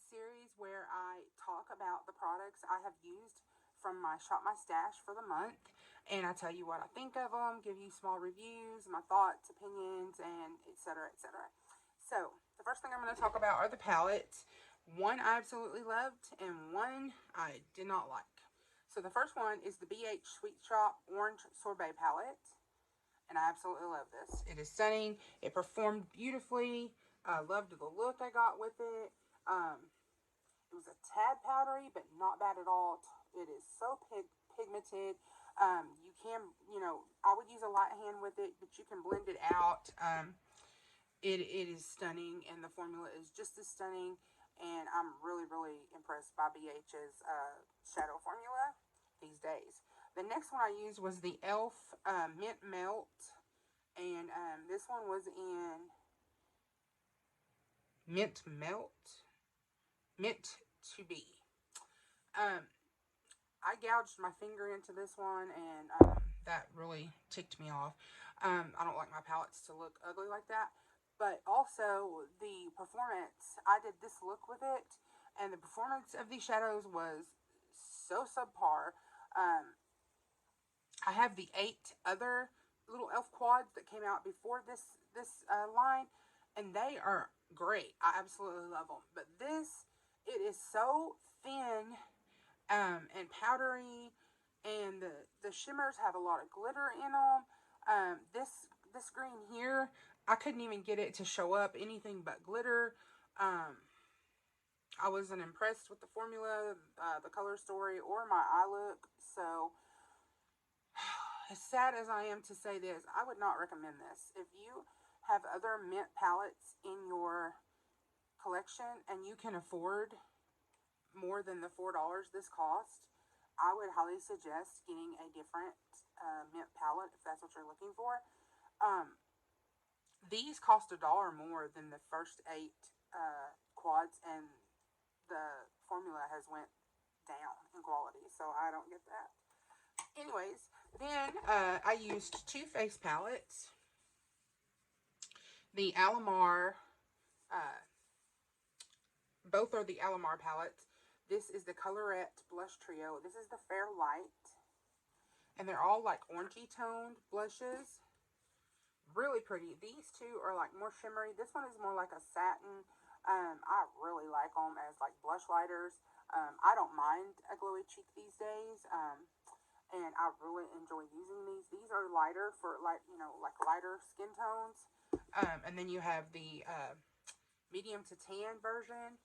series where I talk about the products I have used from my Shop My Stash for the month, and I tell you what I think of them, give you small reviews, my thoughts, opinions, and etc. etc. So, the first thing I'm going to talk about are the palettes. One I absolutely loved, and one I did not like. So, the first one is the BH Sweet Shop Orange Sorbet palette, and I absolutely love this. It is stunning. It performed beautifully. I loved the look I got with it. It was a tad powdery, but not bad at all. It is so pigmented. You can, I would use a light hand with it, but you can blend it out. It is stunning, and the formula is just as stunning. And I'm really, really impressed by BH's shadow formula these days. The next one I used was the e.l.f. Mint Melt, and this one was in Mint Melt, Mint to Be. I gouged my finger into this one, and that really ticked me off. I don't like my palettes to look ugly like that. But also, the performance, I did this look with it, and the performance of these shadows was so subpar. I have the 8 other little e.l.f. quads that came out before this line, and they are great. I absolutely love them. But this, it is so thin and powdery, and the shimmers have a lot of glitter in them. This green here, I couldn't even get it to show up anything but glitter. I wasn't impressed with the formula, the color story, or my eye look. So, as sad as I am to say this, I would not recommend this. If you have other mint palettes in your collection and you can afford more than the $4 this cost, I would highly suggest getting a different mint palette if that's what you're looking for. These cost $1 more than the first 8 quads, and the formula has went down in quality, so I don't get that. Anyways, then I used 2 face palettes. The Alamar, both are the Alamar palettes. This is the Colorette Blush Trio. This is the Fair Light. And they're all like orangey toned blushes. Really pretty. These 2 are like more shimmery. This one is more like a satin. I really like them as like blush lighters. I don't mind a glowy cheek these days. And I really enjoy using these. These are lighter for like lighter skin tones. And then you have the medium to tan version.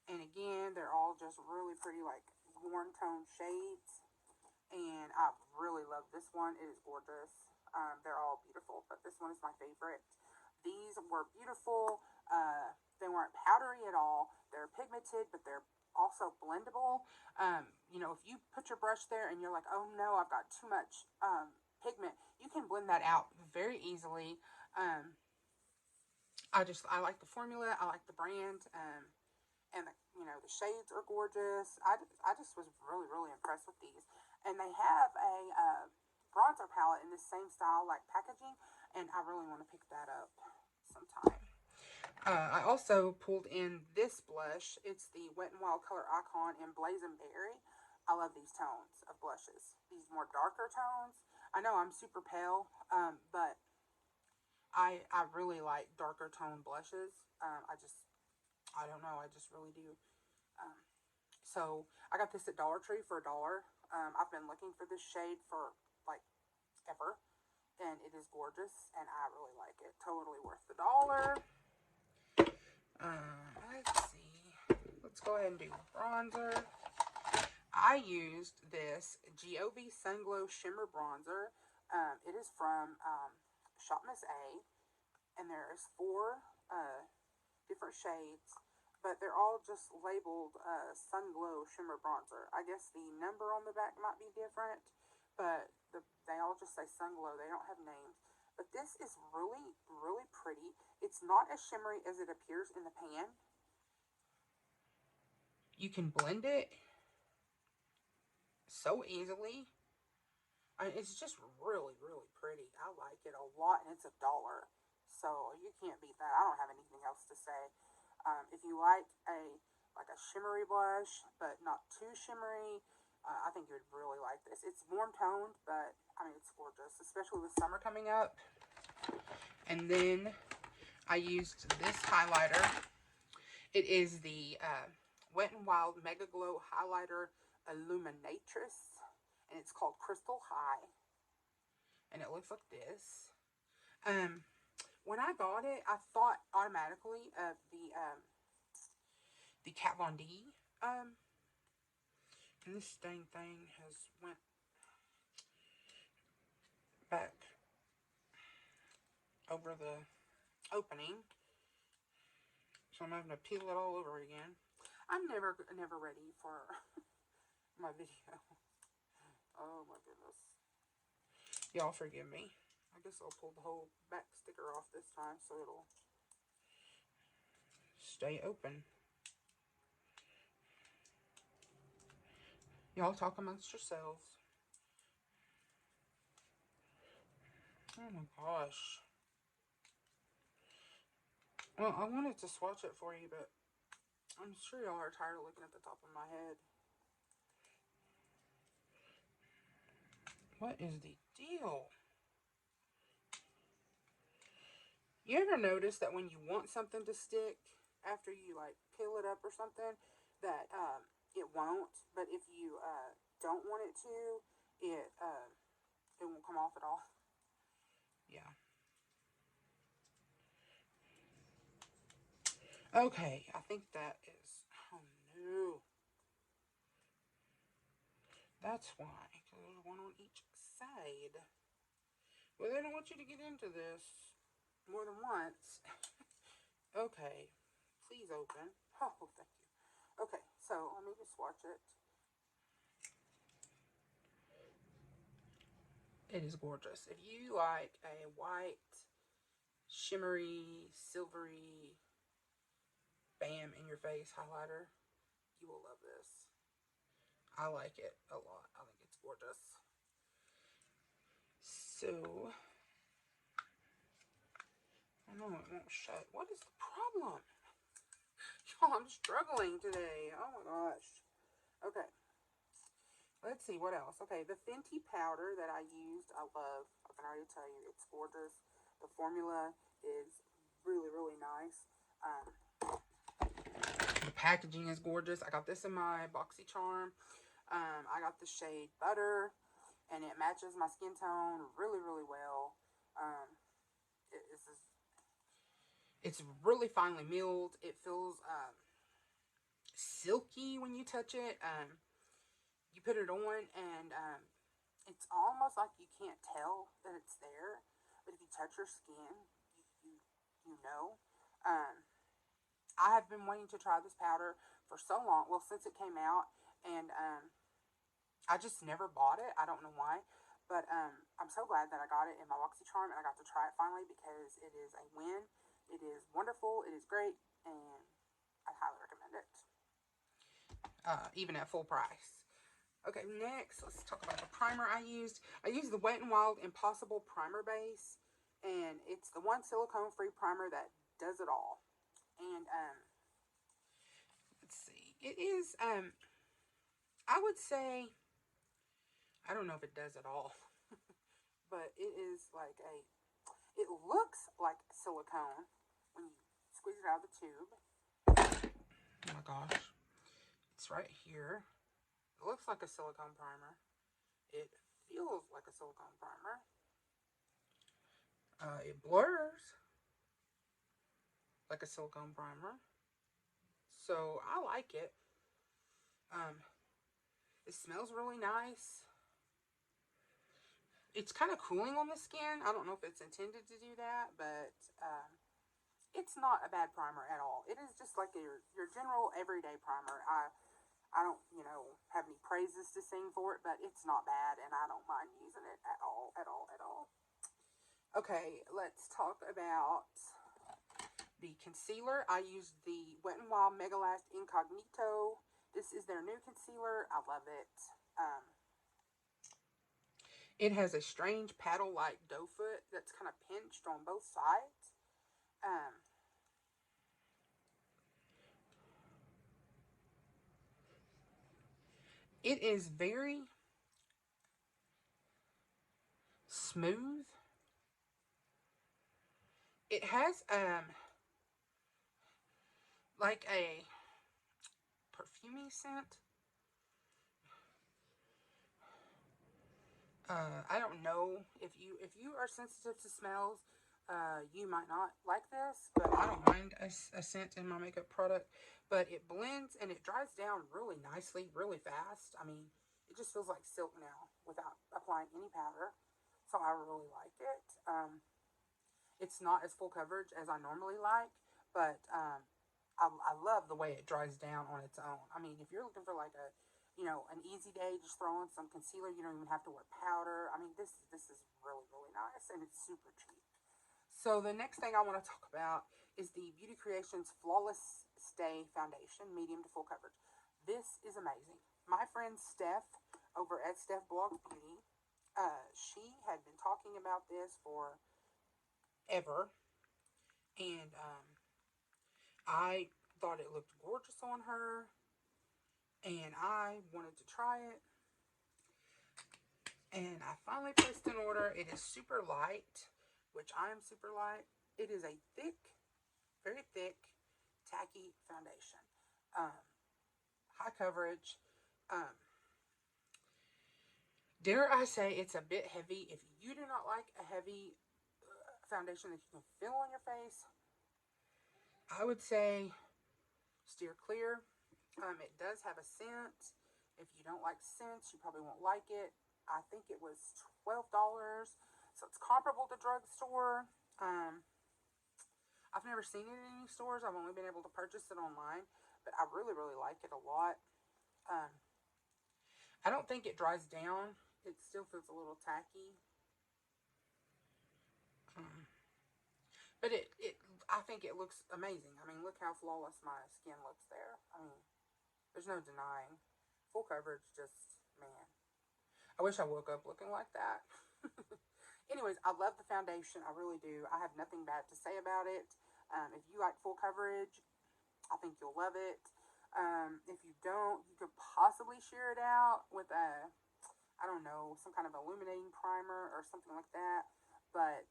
And again, they're all just really pretty like warm tone shades. And I really love this one. It is gorgeous. They're all beautiful, but this one is my favorite. These were beautiful. They weren't powdery at all. They're pigmented, but they're also blendable. If you put your brush there and you're like, oh no, I've got too much pigment, you can blend that out very easily. I like the formula. I like the brand. And the shades are gorgeous. I just was really, really impressed with these. And they have a bronzer palette in this same style, like packaging, and I really want to pick that up sometime. I also pulled in this blush. It's the Wet n Wild Color Icon in Blazing Berry. I love these tones of blushes. These more darker tones. I know I'm super pale, but I really like darker tone blushes. I don't know. I just really do. So I got this at Dollar Tree for $1. I've been looking for this shade for like ever, and it is gorgeous, and I really like it. Totally worth the $1. Let's see. Let's go ahead and do bronzer. I used this G.O.V. Sun Glow Shimmer Bronzer. It is from Shop Miss A, and there's 4 different shades, but they're all just labeled Sun Glow Shimmer Bronzer. I guess the number on the back might be different, but they all just say Sun Glow. They don't have names. But this is really, really pretty. It's not as shimmery as it appears in the pan. You can blend it so easily. It's just really, really pretty. I like it a lot, and it's $1. So you can't beat that. I don't have anything else to say. If you like a like a shimmery blush, but not too shimmery. I think you would really like this. It's warm toned, but I mean, it's gorgeous, especially with summer coming up. And then I used this highlighter. It is the Wet n Wild Mega Glow Highlighter Illuminatress, and it's called Crystal High, and it looks like this. When I got it, I thought automatically of the Kat Von D, and this dang thing has went back over the opening, so I'm having to peel it all over again. I'm never ready for my video. Oh my goodness. Y'all forgive me. I guess I'll pull the whole back sticker off this time so it'll stay open. Y'all talk amongst yourselves. Oh my gosh. Well, I wanted to swatch it for you, but I'm sure y'all are tired of looking at the top of my head. What is the deal? You ever notice that when you want something to stick, after you like peel it up or something, that it won't, but if you don't want it to, it won't come off at all? Yeah. Okay, I think that is, oh no. That's why, because there's one on each side. Well, they don't want you to get into this more than once. Okay, please open. Oh, thank you. Okay, so let me just swatch it. It is gorgeous. If you like a white, shimmery, silvery, bam in your face highlighter, you will love this. I like it a lot. I think it's gorgeous. So, I know it won't shut. What is the problem? Y'all, I'm struggling today. Oh my gosh. Okay. Let's see, what else? Okay, the Fenty Powder that I used, I love. I can already tell you, it's gorgeous. The formula is really, really nice. The packaging is gorgeous. I got this in my BoxyCharm. I got the shade Butter, and it matches my skin tone really, really well. It's really finely milled. It feels silky when you touch it. You put it on, and it's almost like you can't tell that it's there, but if you touch your skin, you know. I have been wanting to try this powder for so long. Well, since it came out, and I just never bought it. I don't know why, but I'm so glad that I got it in my BoxyCharm and I got to try it finally, because it is a win. It is wonderful. It is great, and I highly recommend it, even at full price. Okay, next, let's talk about the primer I used. I used the Wet n Wild Impossible Primer Base, and it's the one silicone-free primer that does it all. And, let's see, it is, I would say, I don't know if it does it all, but it is like it looks like silicone when you squeeze it out of the tube. Oh my gosh, it's right here. It looks like a silicone primer. It feels like a silicone primer. It blurs like a silicone primer. So I like it. It smells really nice. It's kind of cooling on the skin. I don't know if it's intended to do that, but it's not a bad primer at all. It is just like your general everyday primer. I don't, have any praises to sing for it, but it's not bad, and I don't mind using it at all, at all, at all. Okay, let's talk about the concealer. I used the Wet n Wild Mega Last Incognito. This is their new concealer. I love it. It has a strange paddle-like doe foot that's kind of pinched on both sides. It is very smooth. It has like a perfumey scent. I don't know if you are sensitive to smells, you might not like this, but I don't mind a scent in my makeup product. But it blends and it dries down really nicely, really fast. I mean, it just feels like silk now without applying any powder. So I really like it. It's not as full coverage as I normally like, but I love the way it dries down on its own. I mean, if you're looking for like an easy day, just throw in some concealer. You don't even have to wear powder. I mean, this is really, really nice, and it's super cheap. So the next thing I want to talk about is the Beauty Creations Flawless Stay Foundation, medium to full coverage. This is amazing. My friend Steph over at Steph Blogs Beauty, she had been talking about this for ever, and I thought it looked gorgeous on her, and I wanted to try it, and I finally placed an order. It is super light, which I am super light. It is a thick, very thick, tacky foundation. Um, High coverage. Um, dare I say it's a bit heavy. If you do not like a heavy foundation that you can feel on your face, I would say steer clear. It does have a scent. If you don't like scents, you probably won't like it. I think it was $12, so it's comparable to drugstore. I've never seen it in any stores. I've only been able to purchase it online, but I really, really like it a lot. Um, I don't think it dries down. It still feels a little tacky. Um, but I think it looks amazing. I mean, look how flawless my skin looks there. I mean, there's no denying. Full coverage, just, man. I wish I woke up looking like that. Anyways, I love the foundation. I really do. I have nothing bad to say about it. If you like full coverage, I think you'll love it. If you don't, you could possibly sheer it out with I don't know, some kind of illuminating primer or something like that. But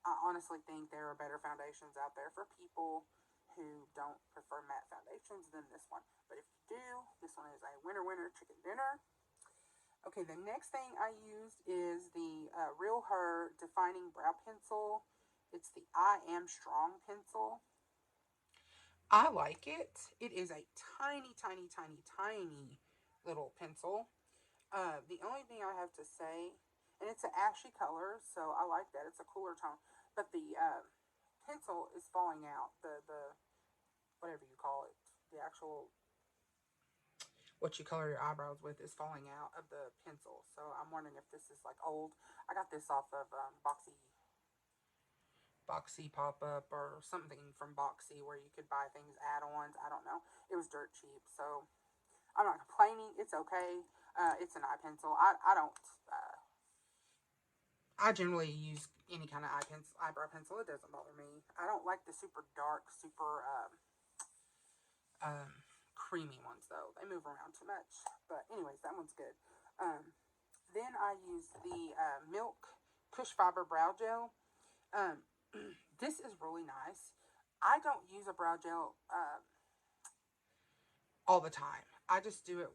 I honestly think there are better foundations out there for people who don't prefer matte foundations than this one. But if you do, this one is a winner, winner, chicken dinner. Okay, the next thing I used is the Real Her Defining Brow Pencil. It's the I Am Strong pencil. I like it. It is a tiny, tiny, tiny, tiny little pencil. The only thing I have to say, and it's an ashy color, so I like that. It's a cooler tone. But the pencil is falling out. The whatever you call it, the actual what you color your eyebrows with is falling out of the pencil. So I'm wondering if this is like old. I got this off of Boxy pop up or something from Boxy where you could buy things add-ons. I don't know. It was dirt cheap, so I'm not complaining. It's okay. It's an eye pencil. I don't. I generally use any kind of eyebrow pencil. It doesn't bother me. I don't like the super dark, super creamy ones though. They move around too much. But anyways, that one's good. Then I use the Milk Cush Fiber Brow Gel. Um, this is really nice. I don't use a brow gel all the time. I just do it,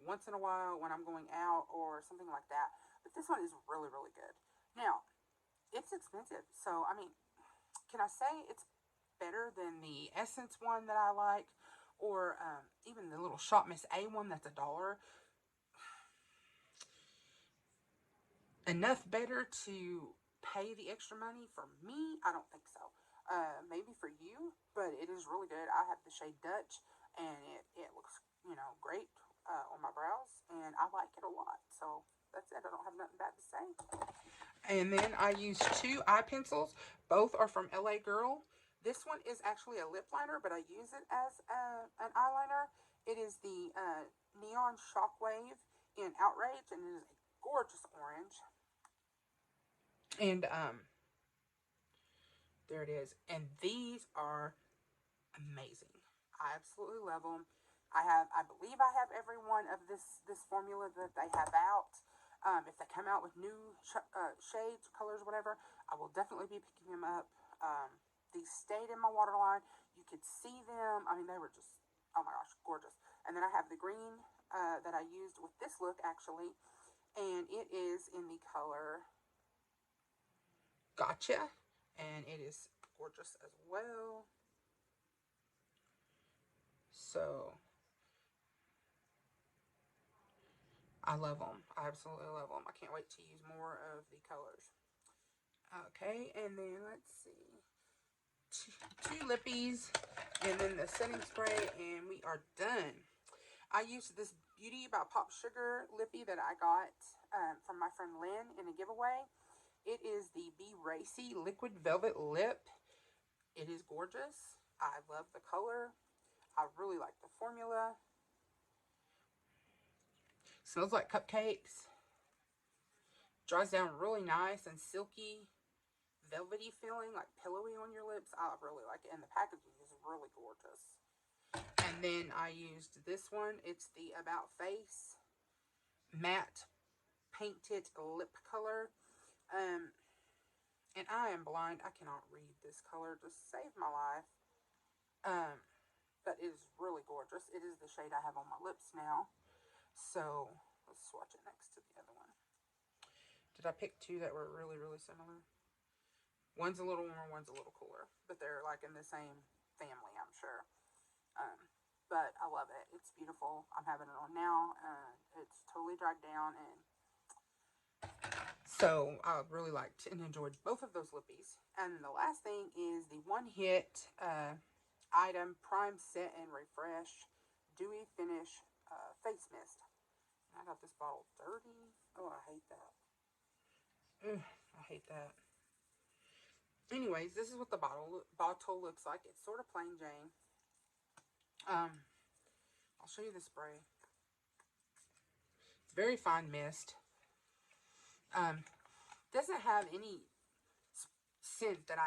once in a while when I'm going out or something like that. But this one is really, really good. Now, it's expensive. So, I mean, can I say it's better than the Essence one that I like? Or even the little Shop Miss A one that's $1? Enough better to pay the extra money? For me, I don't think so. Maybe for you, but it is really good. I have the shade Dutch, and it looks, great on my brows, and I like it a lot. So that's it. I don't have nothing bad to say. And then I use two eye pencils. Both are from LA Girl. This one is actually a lip liner, but I use it as an eyeliner. It is the Neon Shockwave in Outrage, and it is a gorgeous orange. And there it is. And these are amazing. I absolutely love them. I believe I have every one of this formula that they have out. If they come out with new shades, colors, whatever, I will definitely be picking them up. These stayed in my waterline. You could see them. I mean, they were just, oh my gosh, gorgeous. And then I have the green that I used with this look, actually. And it is in the color Gotcha. And it is gorgeous as well. So, I love them. I absolutely love them. I can't wait to use more of the colors. Okay, and then let's see. Two lippies, and then the setting spray, and we are done. I used this Beauty by Pop Sugar lippy that I got from my friend Lynn in a giveaway. It is the Be Racy Liquid Velvet Lip. It is gorgeous. I love the color. I really like the formula. Smells like cupcakes. Dries down really nice and silky, velvety feeling, like pillowy on your lips. I really like it. And the packaging is really gorgeous. And then I used this one. It's the About Face Matte Painted Lip Color. And I am blind. I cannot read this color. Just saved my life. But it is really gorgeous. It is the shade I have on my lips now. So, let's swatch it next to the other one. Did I pick two that were really, really similar? One's a little warmer, one's a little cooler. But they're like in the same family, I'm sure. But I love it. It's beautiful. I'm having it on now. It's totally dried down. And so I really liked and enjoyed both of those lippies. And the last thing is the One Hit item Prime Set and Refresh Dewy Finish Face Mist. I got this bottle dirty. Oh, I hate that. Ugh, I hate that. Anyways, this is what the bottle looks like. It's sort of plain Jane. I'll show you the spray. It's very fine mist. Doesn't have any scent that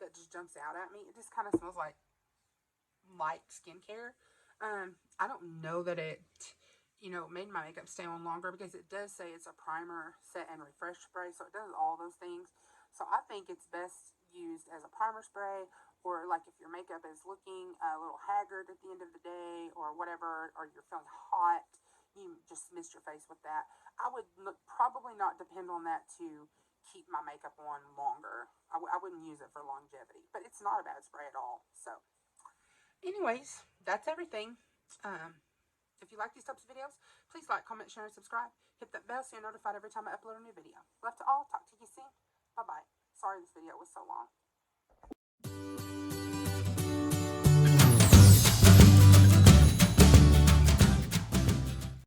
that just jumps out at me. It just kind of smells like light skincare. I don't know that it, made my makeup stay on longer because it does say it's a primer, set, and refresh spray. So it does all those things. So I think it's best used as a primer spray, or like if your makeup is looking a little haggard at the end of the day or whatever, or you're feeling hot, you just mist your face with that. I would probably not depend on that to keep my makeup on longer. I wouldn't use it for longevity, but it's not a bad spray at all. So anyways, that's everything. If you like these types of videos, please like, comment, share, and subscribe. Hit that bell so you're notified every time I upload a new video. Love to all. Talk to you soon. Bye-bye. Sorry this video was so long.